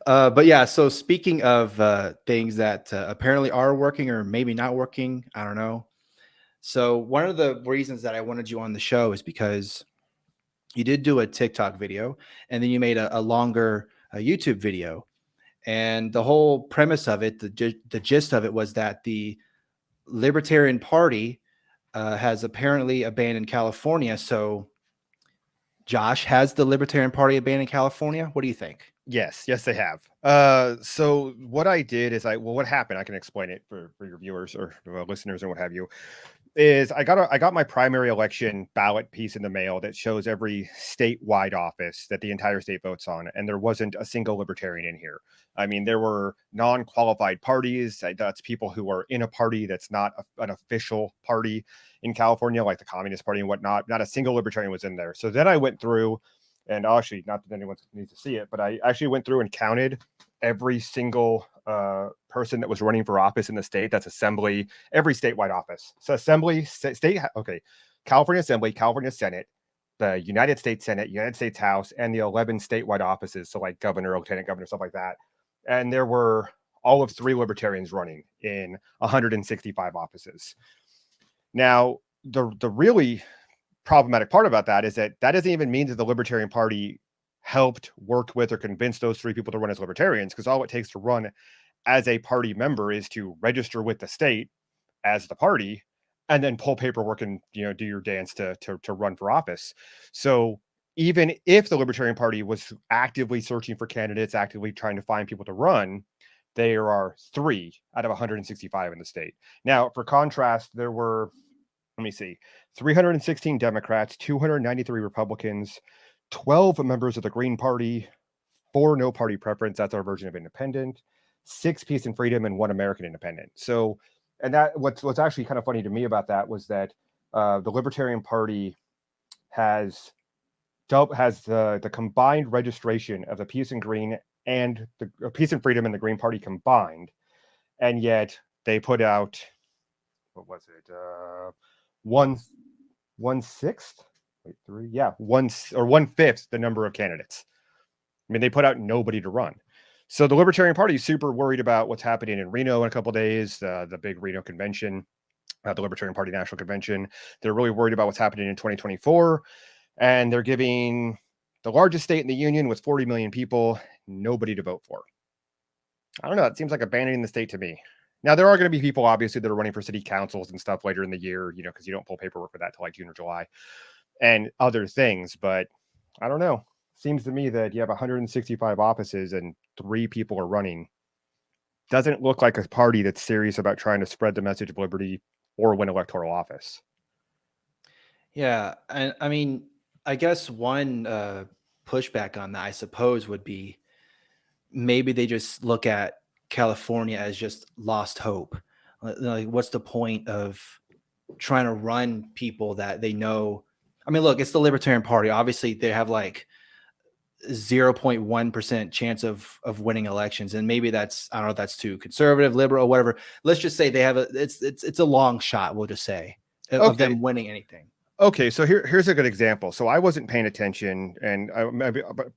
But yeah, so speaking of things that apparently are working or maybe not working, I don't know. So one of the reasons that I wanted you on the show is because you did do a TikTok video and then you made a longer YouTube video. And the whole premise of it, the gist of it was that the Libertarian Party has apparently abandoned California. So, Josh, has the Libertarian Party abandoned California? What do you think? Yes, they have. So what I did is what happened, I can explain it for your viewers or listeners and what have you, is I got my primary election ballot piece in the mail that shows every statewide office that the entire state votes on, and there wasn't a single libertarian in here. I mean, there were non-qualified parties. That's people who are in a party that's not an official party in California, like the Communist Party and whatnot. Not a single libertarian was in there. So then I went through, and actually, not that anyone needs to see it, but I actually went through and counted every single person that was running for office in the state. That's assembly, every statewide office. So assembly, state, okay, California Assembly, California Senate, the United States Senate, United States House, and the 11 statewide offices. So like governor, lieutenant governor, stuff like that. And there were all of 3 libertarians running in 165 offices. Now, the really problematic part about that is that doesn't even mean that the Libertarian Party helped, worked with, or convinced those 3 people to run as libertarians, because all it takes to run as a party member is to register with the state as the party and then pull paperwork and do your dance to run for office. So even if the Libertarian Party was actively searching for candidates, actively trying to find people to run, there are 3 out of 165 in the state. Now, for contrast, there were, let me see, 316 Democrats, 293 Republicans, 12 members of the Green Party, 4 no party preference. That's our version of independent, 6 Peace and Freedom, and 1 American Independent. So, and that what's actually kind of funny to me about that was that the Libertarian Party has the combined registration of the Peace and Green and the Peace and Freedom and the Green Party combined, and yet they put out, what was it, 1/6? Wait, 3? Yeah, 1/5 the number of candidates. I mean, they put out nobody to run. So the Libertarian Party is super worried about what's happening in Reno in a couple of days, the big Reno convention, the Libertarian Party National Convention. They're really worried about what's happening in 2024. And they're giving the largest state in the union with 40 million people nobody to vote for. I don't know. It seems like abandoning the state to me. Now, there are going to be people, obviously, that are running for city councils and stuff later in the year, because you don't pull paperwork for that till like June or July and other things. But I don't know. Seems to me that you have 165 offices and 3 people are running. Doesn't look like a party that's serious about trying to spread the message of liberty or win electoral office. Yeah. And I mean, I guess one pushback on that, I suppose, would be maybe they just look at California as just lost hope. Like, what's the point of trying to run people that they know? I mean, look, it's the Libertarian Party. Obviously, they have like 0.1% chance of winning elections, and maybe that's, I don't know if that's too conservative, liberal, whatever. Let's just say they have it's a long shot. We'll just say of them winning anything. Okay, so here's a good example. So I wasn't paying attention, and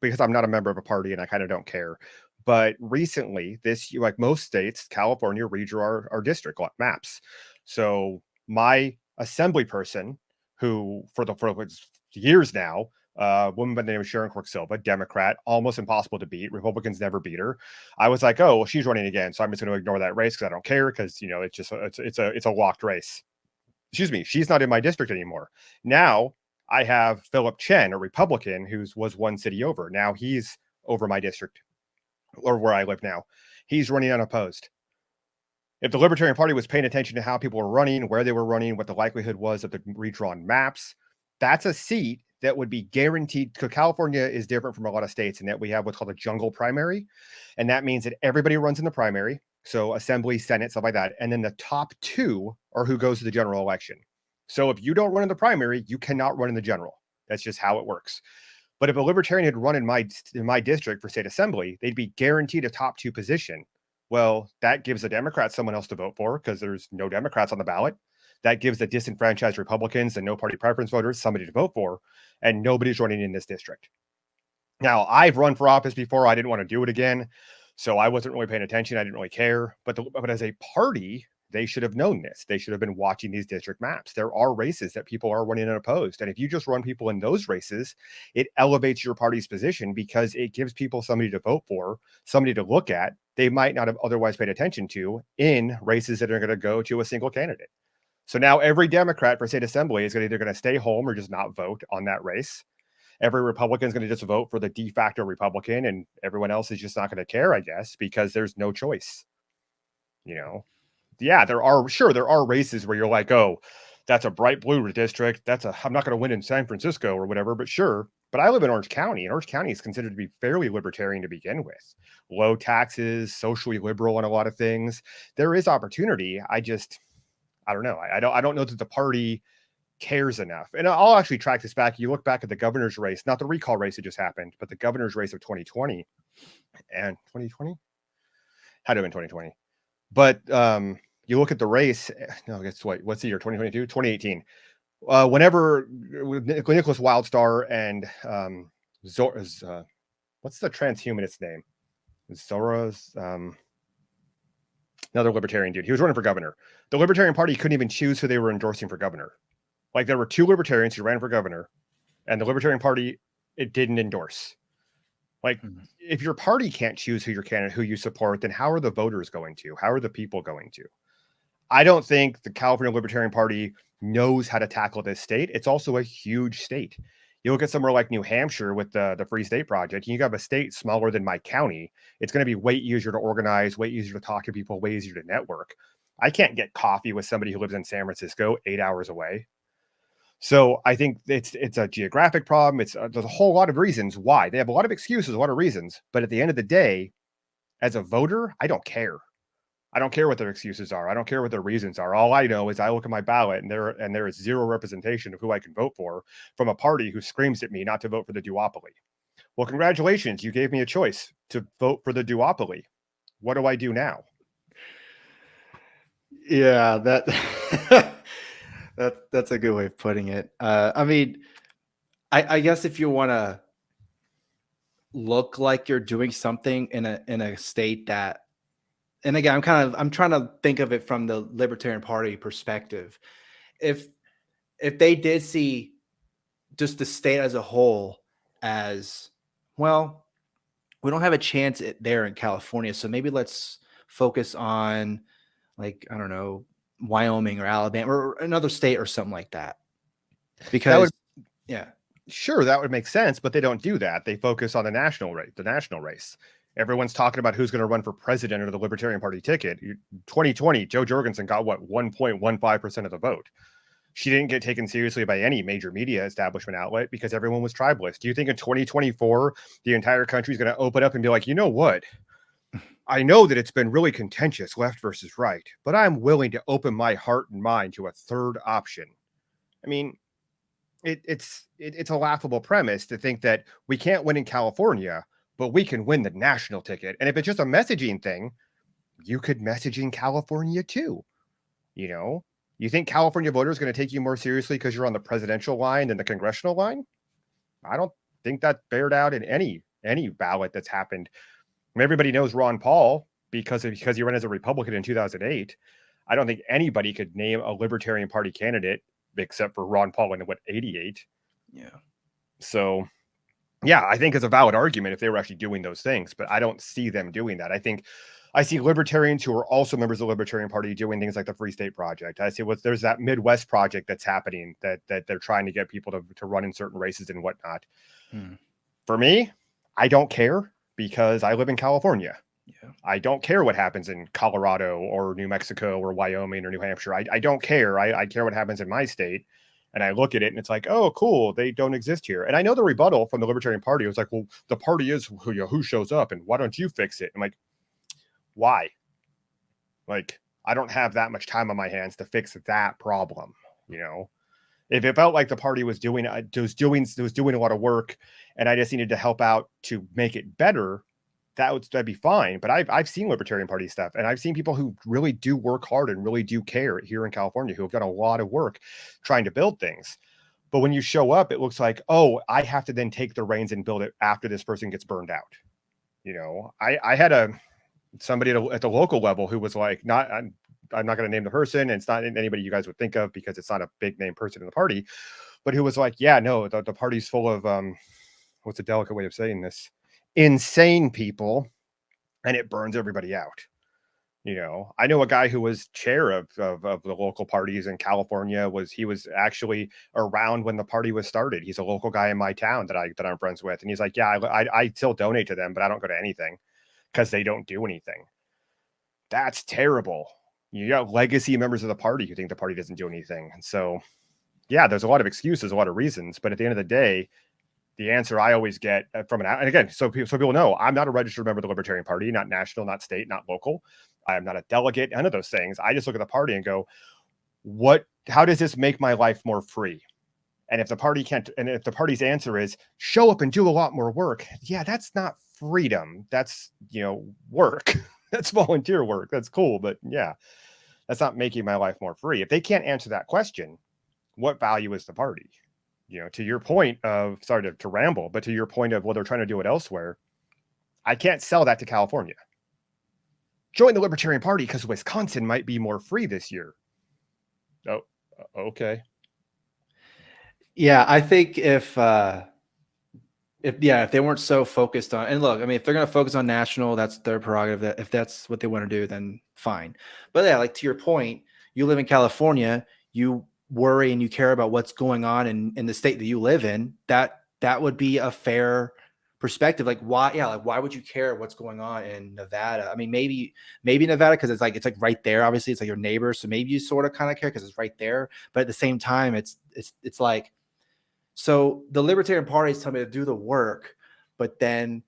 because I'm not a member of a party and I kind of don't care. But recently, like most states, California redraw our district maps. So my assembly person, who for years now, a woman by the name of Sharon Quirk Silva, Democrat, almost impossible to beat. Republicans never beat her. I was like, oh, well, she's running again, so I'm just going to ignore that race because I don't care, because it's a locked race. Excuse me, she's not in my district anymore. Now I have Philip Chen, a Republican, who was 1 city over. Now he's over my district, or where I live now. He's running unopposed. If the Libertarian Party was paying attention to how people were running, where they were running, what the likelihood was of the redrawn maps, that's a seat that would be guaranteed, because California is different from a lot of states in that we have what's called a jungle primary. And that means that everybody runs in the primary. So assembly, Senate, stuff like that. And then the top 2 are who goes to the general election. So if you don't run in the primary, you cannot run in the general. That's just how it works. But if a libertarian had run in my district for state assembly, they'd be guaranteed a top 2 position. Well, that gives the Democrats someone else to vote for, because there's no Democrats on the ballot. that gives the disenfranchised Republicans and no party preference voters somebody to vote for, and nobody's running in this district. Now, I've run for office before. I didn't want to do it again, so I wasn't really paying attention. I didn't really care. But as a party, they should have known this. They should have been watching these district maps. There are races that people are running unopposed. And if you just run people in those races, it elevates your party's position because it gives people somebody to vote for, somebody to look at they might not have otherwise paid attention to in races that are going to go to a single candidate. So now every Democrat for state assembly is either going to stay home or just not vote on that race. Every Republican is going to just vote for the de facto Republican, and everyone else is just not going to care, I guess, because there's no choice. Yeah, there are races where you're like, oh, that's a bright blue district. I'm not going to win in San Francisco or whatever, but sure. But I live in Orange County, and Orange County is considered to be fairly libertarian to begin with. Low taxes, socially liberal on a lot of things. There is opportunity. I don't know. I don't know that the party cares enough. And I'll actually track this back. You look back at the governor's race, not the recall race that just happened, but the governor's race of 2020 and 2020 had to have been 2020. But you look at the race. No, guess what? What's the year? 2022, 2018. Whenever Nicholas Wildstar and what's the transhumanist name? Zora's another libertarian dude. He was running for governor. The Libertarian Party couldn't even choose who they were endorsing for governor. Like there were two libertarians who ran for governor, and the Libertarian Party, it didn't endorse. Like if your party can't choose who your candidate, who you support, then how are the voters going to? How are the people going to? I don't think the California Libertarian Party knows how to tackle this state. It's also a huge state. You look at somewhere like New Hampshire with the Free State Project, and you have a state smaller than my county. It's going to be way easier to organize, way easier to talk to people, way easier to network. I can't get coffee with somebody who lives in San Francisco 8 hours away. So I think it's a geographic problem. There's a whole lot of reasons why. They have a lot of excuses, a lot of reasons. But at the end of the day, as a voter, I don't care. I don't care what their excuses are. I don't care what their reasons are. All I know is I look at my ballot and there is zero representation of who I can vote for from a party who screams at me not to vote for the duopoly. Well, congratulations. You gave me a choice to vote for the duopoly. What do I do now? Yeah, that's a good way of putting it. I mean, I guess if you want to look like you're doing something in a state that, and again, I'm trying to think of it from the Libertarian Party perspective. If they did see just the state as a whole as, well, we don't have a chance there in California, so maybe let's focus on, like, I don't know, Wyoming or Alabama or another state or something like that. Because sure, that would make sense, but they don't do that. They focus on the national race. Everyone's talking about who's going to run for president under the Libertarian Party ticket. 2020, Jo Jorgensen got 1.15% of the vote. She didn't get taken seriously by any major media establishment outlet because everyone was tribalist. Do you think in 2024, the entire country is going to open up and be like, you know what? I know that it's been really contentious, left versus right, but I'm willing to open my heart and mind to a third option. I mean, it's a laughable premise to think that we can't win in California, but we can win the national ticket. And if it's just a messaging thing, you could message in California too. You think California voters are going to take you more seriously because you're on the presidential line than the congressional line? I don't think that bared out in any ballot that's happened. I mean, everybody knows Ron Paul because he ran as a Republican in 2008. I don't think anybody could name a Libertarian Party candidate except for Ron Paul in 88. Yeah. So, yeah, I think it's a valid argument if they were actually doing those things, but I don't see them doing that. I see libertarians who are also members of the Libertarian Party doing things like the Free State Project. I see there's that Midwest project that's happening that they're trying to get people to run in certain races and whatnot. For me, I don't care because I live in California. Yeah. I don't care what happens in Colorado or New Mexico or Wyoming or New Hampshire. I don't care. I care what happens in my state. And I look at it and it's like, oh, cool. They don't exist here. And I know the rebuttal from the Libertarian Party was like, well, the party is who shows up and why don't you fix it? I'm like, why? Like, I don't have that much time on my hands to fix that problem. If it felt like the party was doing a lot of work and I just needed to help out to make it better, that'd be fine. But I've seen Libertarian Party stuff, and I've seen people who really do work hard and really do care here in California, who have done a lot of work trying to build things. But when you show up, it looks like, oh, I have to then take the reins and build it after this person gets burned out. I had somebody at the local level who was like, I'm not going to name the person, and it's not anybody you guys would think of because it's not a big name person in the party, but who was like, yeah, no, the party's full of what's a delicate way of saying this? Insane people, and it burns everybody out. I know a guy who was chair of the local parties in California. He was actually around when the party was started. He's a local guy in my town that I'm friends with, and he's like, yeah, I still donate to them, but I don't go to anything because they don't do anything. That's terrible. You got legacy members of the party who think the party doesn't do anything, and so yeah, there's a lot of excuses, a lot of reasons, but at the end of the day, the answer I always get from and again, so people know, I'm not a registered member of the Libertarian Party, not national, not state, not local. I am not a delegate, none of those things. I just look at the party and go, how does this make my life more free? And if the party's answer is show up and do a lot more work, yeah, that's not freedom. That's, work. That's volunteer work. That's cool. But yeah, that's not making my life more free. If they can't answer that question, what value is the party? To your point of, sorry to ramble, but to your point of, well, they're trying to do it elsewhere. I can't sell that to California. Join the Libertarian Party because Wisconsin might be more free this year. Oh, okay. Yeah, I think if they weren't so focused on, and look, I mean, if they're going to focus on national, that's their prerogative. That if that's what they want to do, then fine. But yeah, like to your point, you live in California, you worry and you care about what's going on in the state that you live in. That would be a fair perspective. Like why would you care what's going on in Nevada? I mean, maybe Nevada because it's like right there. Obviously, it's like your neighbor, so maybe you sort of kind of care because it's right there. But at the same time, it's like, so the Libertarian Party is telling me to do the work, but then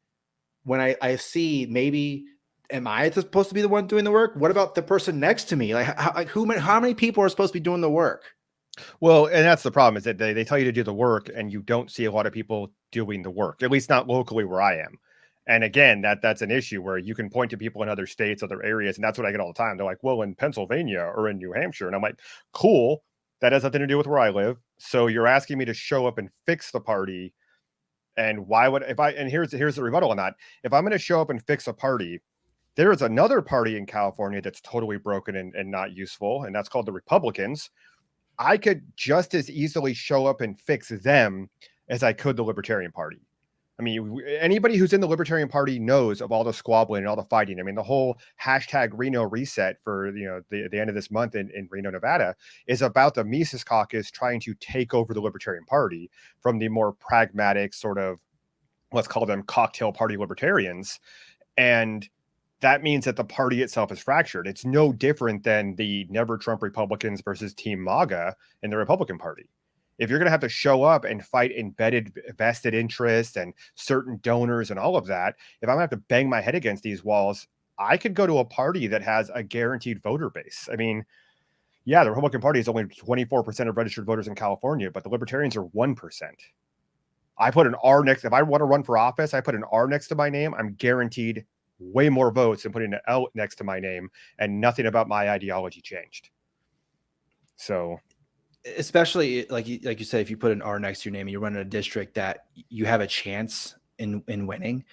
when I see, maybe am I supposed to be the one doing the work? What about the person next to me? Like how many people are supposed to be doing the work? Well, and that's the problem, is that they tell you to do the work and you don't see a lot of people doing the work, at least not locally where I am. And again, that's an issue where you can point to people in other states, other areas, and that's what I get all the time. They're like, well, in Pennsylvania or in New Hampshire. And I'm like, cool, that has nothing to do with where I live. So you're asking me to show up and fix the party. And why would, here's the rebuttal on that. If I'm going to show up and fix a party, there is another party in California that's totally broken and not useful, and that's called the Republicans. I could just as easily show up and fix them as I could the Libertarian Party. I mean, anybody who's in the Libertarian Party knows of all the squabbling and all the fighting. I mean, the whole hashtag Reno reset for, the end of this month in Reno, Nevada is about the Mises Caucus trying to take over the Libertarian Party from the more pragmatic sort of, let's call them cocktail party libertarians. And that means that the party itself is fractured. It's no different than the Never Trump Republicans versus Team MAGA in the Republican Party. If you're going to have to show up and fight embedded vested interests and certain donors and all of that, if I'm going to have to bang my head against these walls, I could go to a party that has a guaranteed voter base. I mean, yeah, the Republican Party is only 24% of registered voters in California, but the Libertarians are 1%. I put an R next. If I want to run for office, I put an R next to my name. I'm guaranteed way more votes than putting an L next to my name, and nothing about my ideology changed. So, especially like you said, if you put an R next to your name and you run in a district that you have a chance in winning,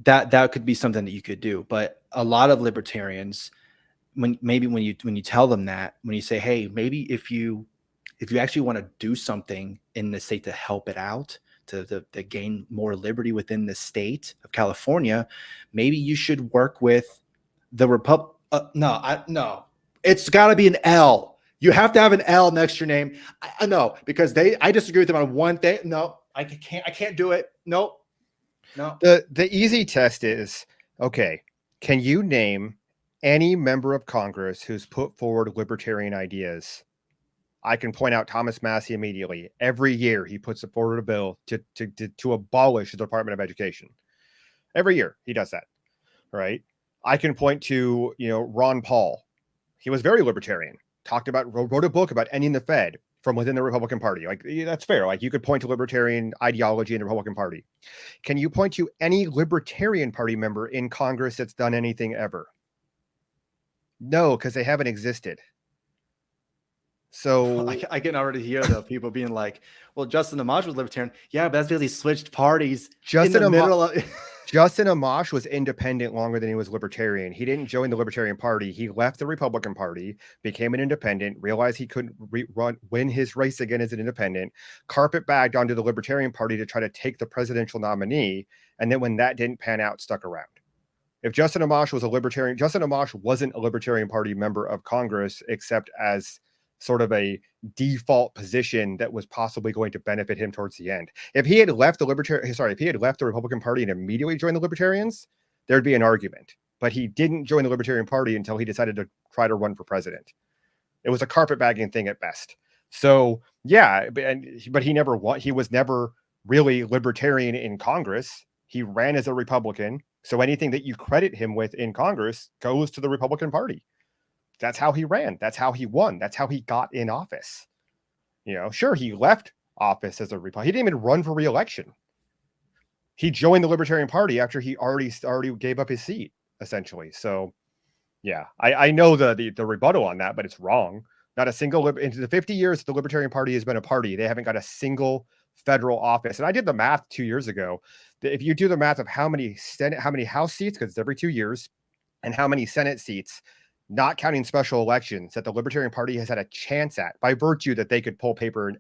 that could be something that you could do. But a lot of libertarians, when you tell them that, when you say, hey, maybe if you actually want to do something in the state to help it out, to gain more liberty within the state of California, maybe you should work with the no, it's got to be an L. You have to have an L next to your name. I know, because I disagree with them on one thing. No, I can't do it. Nope. No. The easy test is, okay, can you name any member of Congress who's put forward libertarian ideas? I can point out Thomas Massey immediately. Every year he puts forward a bill to abolish the Department of Education. Every year he does that, right? I can point to, Ron Paul. He was very libertarian. Wrote a book about ending the Fed. from within the Republican Party. Like, that's fair. Like, you could point to libertarian ideology in the Republican Party. Can you point to any Libertarian Party member in Congress that's done anything ever? No, because they haven't existed. So I can already hear though people being like, "Well, Justin Amash was libertarian." Yeah, but that's because he switched parties in the middle of. Justin Amash was independent longer than he was libertarian. He didn't join the Libertarian Party. He left the Republican Party, became an independent, realized he couldn't win his race again as an independent, carpet bagged onto the Libertarian Party to try to take the presidential nominee. And then when that didn't pan out, stuck around. If Justin Amash was a libertarian, Justin Amash wasn't a Libertarian Party member of Congress, except as sort of a default position that was possibly going to benefit him towards the end. If he had left the Republican Party and immediately joined the Libertarians, there'd be an argument. But he didn't join the Libertarian Party until he decided to try to run for president. It was a carpetbagging thing at best. So yeah, but he never won. He was never really libertarian in Congress. He ran as a Republican. So anything that you credit him with in Congress goes to the Republican Party. That's how he ran. That's how he won. That's how he got in office. Sure, he left office as a Republican. He didn't even run for re-election. He joined the Libertarian Party after he already gave up his seat, essentially. So, yeah, I know the rebuttal on that, but it's wrong. Not a single into the 50 years the Libertarian Party has been a party, they haven't got a single federal office. And I did the math 2 years ago. If you do the math of how many House seats, because it's every 2 years, and how many Senate seats, not counting special elections, that the Libertarian Party has had a chance at by virtue that they could pull paper in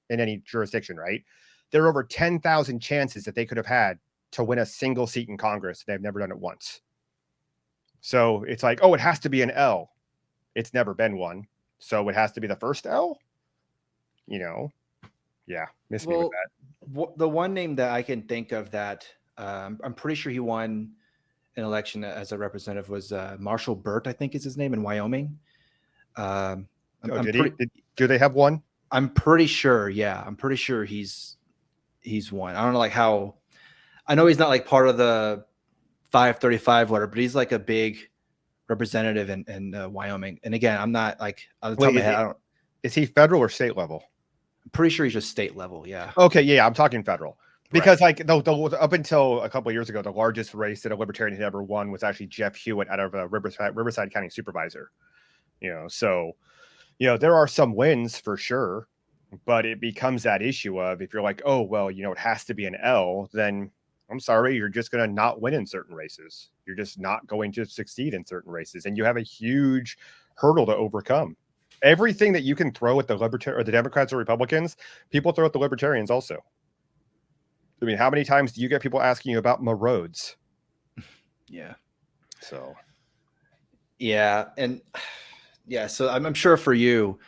any jurisdiction, right? There are over 10,000 chances that they could have had to win a single seat in Congress. They've never done it once. So it's like, oh, it has to be an L. It's never been one. So it has to be the first L? Yeah, miss me with that. The one name that I can think of that I'm pretty sure he won an election as a representative was Marshall Burt, I think is his name, in Wyoming. Do they have one? I'm pretty sure. Yeah, I'm pretty sure he's won. I don't know how. I know he's not like part of the 535 whatever, but he's like a big representative in Wyoming. And again, I'm not like on the top of my head. Is he federal or state level? I'm pretty sure he's just state level. Yeah. Okay. Yeah, I'm talking federal. Because like up until a couple of years ago, the largest race that a libertarian had ever won was actually Jeff Hewitt out of Riverside County Supervisor. So there are some wins for sure, but it becomes that issue of if you're like, oh well, it has to be an L, then I'm sorry, you're just going to not win in certain races. You're just not going to succeed in certain races, and you have a huge hurdle to overcome. Everything that you can throw at the Democrats or Republicans, people throw at the Libertarians also. I mean, how many times do you get people asking you about my roads? Yeah. So. Yeah. And yeah, so I'm sure for you,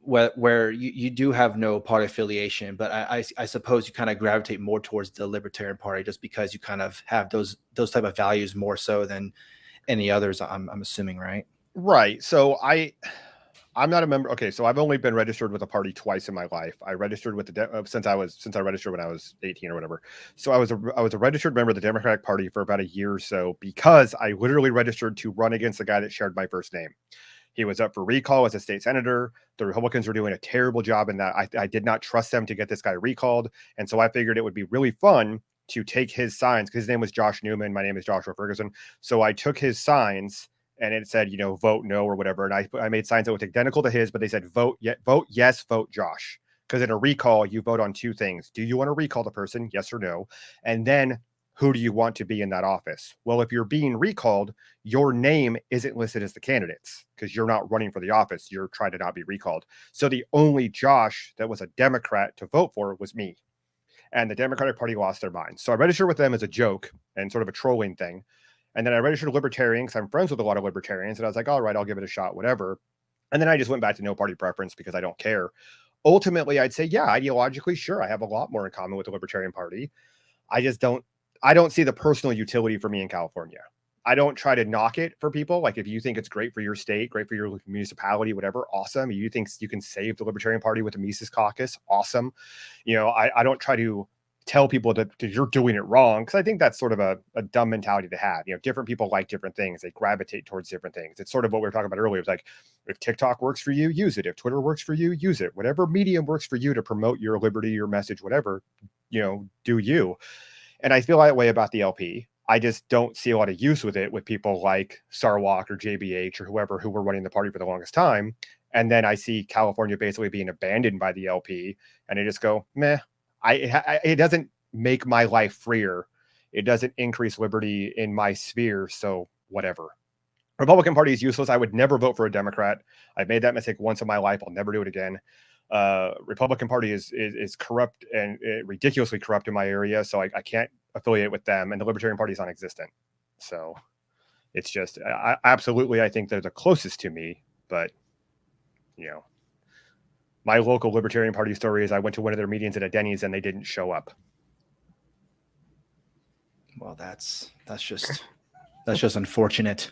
where you do have no party affiliation, but I suppose you kind of gravitate more towards the Libertarian Party just because you kind of have those type of values more so than any others, I'm assuming, right? Right. So I'm not a member. Okay, so I've only been registered with a party twice in my life. I registered with since I registered when I was 18 or whatever. So I was a registered member of the Democratic Party for about a year or so because I literally registered to run against the guy that shared my first name. He was up for recall as a state senator. The Republicans were doing a terrible job in that. I did not trust them to get this guy recalled, and so I figured it would be really fun to take his signs because his name was Josh Newman. My name is Joshua Ferguson. So I took his signs. And it said, vote no or whatever. And I made signs that looked identical to his, but they said, vote yes, vote Josh. Because in a recall, you vote on two things. Do you want to recall the person? Yes or no. And then who do you want to be in that office? Well, if you're being recalled, your name isn't listed as the candidates because you're not running for the office. You're trying to not be recalled. So the only Josh that was a Democrat to vote for was me. And the Democratic Party lost their minds. So I registered with them as a joke and sort of a trolling thing. And then I registered a Libertarian because I'm friends with a lot of Libertarians. And I was like, all right, I'll give it a shot, whatever. And then I just went back to no party preference because I don't care. Ultimately, I'd say, yeah, ideologically, sure, I have a lot more in common with the Libertarian Party. I don't see the personal utility for me in California. I don't try to knock it for people. Like if you think it's great for your state, great for your municipality, whatever, awesome. You think you can save the Libertarian Party with the Mises Caucus, awesome. I don't try to tell people that you're doing it wrong, because I think that's sort of a dumb mentality to have. Different people like different things. They gravitate towards different things. It's sort of what we were talking about earlier. It's like, if TikTok works for you, use it. If Twitter works for you, use it. Whatever medium works for you to promote your liberty, your message, whatever, do you. And I feel that way about the LP. I just don't see a lot of use with it with people like Sarwalk or JBH or whoever who were running the party for the longest time. And then I see California basically being abandoned by the LP, and I just go, meh. It doesn't make my life freer. It doesn't increase liberty in my sphere. So whatever. Republican Party is useless. I would never vote for a Democrat. I've made that mistake once in my life. I'll never do it again. Republican Party is corrupt and ridiculously corrupt in my area, so I can't affiliate with them. And the Libertarian Party is non-existent. So it's just absolutely, I think they're the closest to me. But my local Libertarian Party story is I went to one of their meetings at a Denny's and they didn't show up. Well, that's just unfortunate.